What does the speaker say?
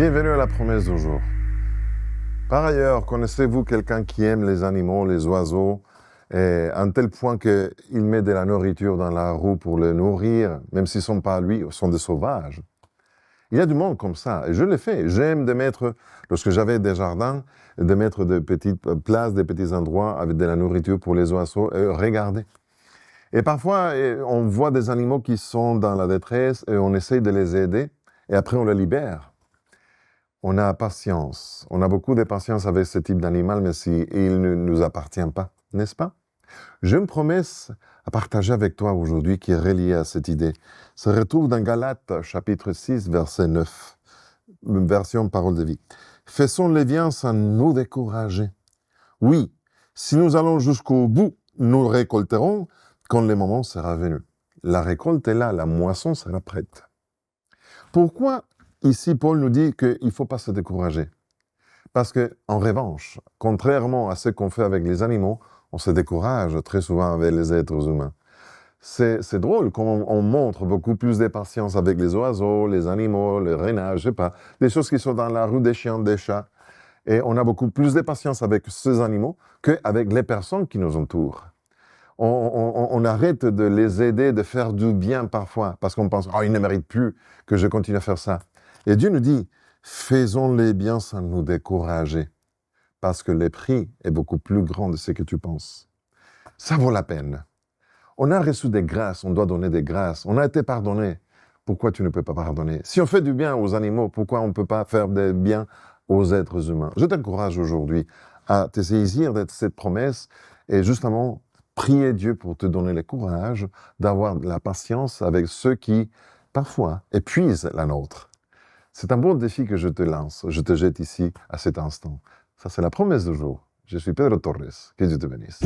Bienvenue à la promesse du jour. Par ailleurs, connaissez-vous quelqu'un qui aime les animaux, les oiseaux, et à un tel point qu'il met de la nourriture dans la roue pour les nourrir, même s'ils ne sont pas à lui, sont des sauvages. Il y a du monde comme ça, et je l'ai fait. J'aime de mettre, lorsque j'avais des jardins, de mettre de petites places, des petits endroits avec de la nourriture pour les oiseaux et regarder. Et parfois, on voit des animaux qui sont dans la détresse et on essaye de les aider, et après on les libère. On a patience. On a beaucoup de patience avec ce type d'animal, mais il ne nous appartient pas, n'est-ce pas? J'ai une promesse à partager avec toi aujourd'hui qui est reliée à cette idée. Ça se retrouve dans Galates, chapitre 6, verset 9, version parole de vie. Faisons les biens sans nous décourager. Oui, si nous allons jusqu'au bout, nous récolterons quand le moment sera venu. La récolte est là, la moisson sera prête. Pourquoi ici Paul nous dit qu'il ne faut pas se décourager? Parce qu'en revanche, contrairement à ce qu'on fait avec les animaux, on se décourage très souvent avec les êtres humains. C'est drôle qu'on on montre beaucoup plus de patience avec les oiseaux, les animaux, les renards, je sais pas, des choses qui sont dans la rue, des chiens, des chats. Et on a beaucoup plus de patience avec ces animaux qu'avec les personnes qui nous entourent. On arrête de les aider, de faire du bien parfois, parce qu'on pense « Oh, ils ne méritent plus que je continue à faire ça ». Et Dieu nous dit « Faisons les biens sans nous décourager ». Parce que le prix est beaucoup plus grand de ce que tu penses. Ça vaut la peine. On a reçu des grâces, on doit donner des grâces. On a été pardonné. Pourquoi tu ne peux pas pardonner? Si on fait du bien aux animaux, pourquoi on ne peut pas faire du bien aux êtres humains? Je t'encourage aujourd'hui à te saisir de cette promesse et justement prier Dieu pour te donner le courage d'avoir de la patience avec ceux qui, parfois, épuisent la nôtre. C'est un bon défi que je te lance, je te jette ici à cet instant. Ça, c'est la promesse du jour. Je suis Pedro Torres. Que Dieu te bénisse.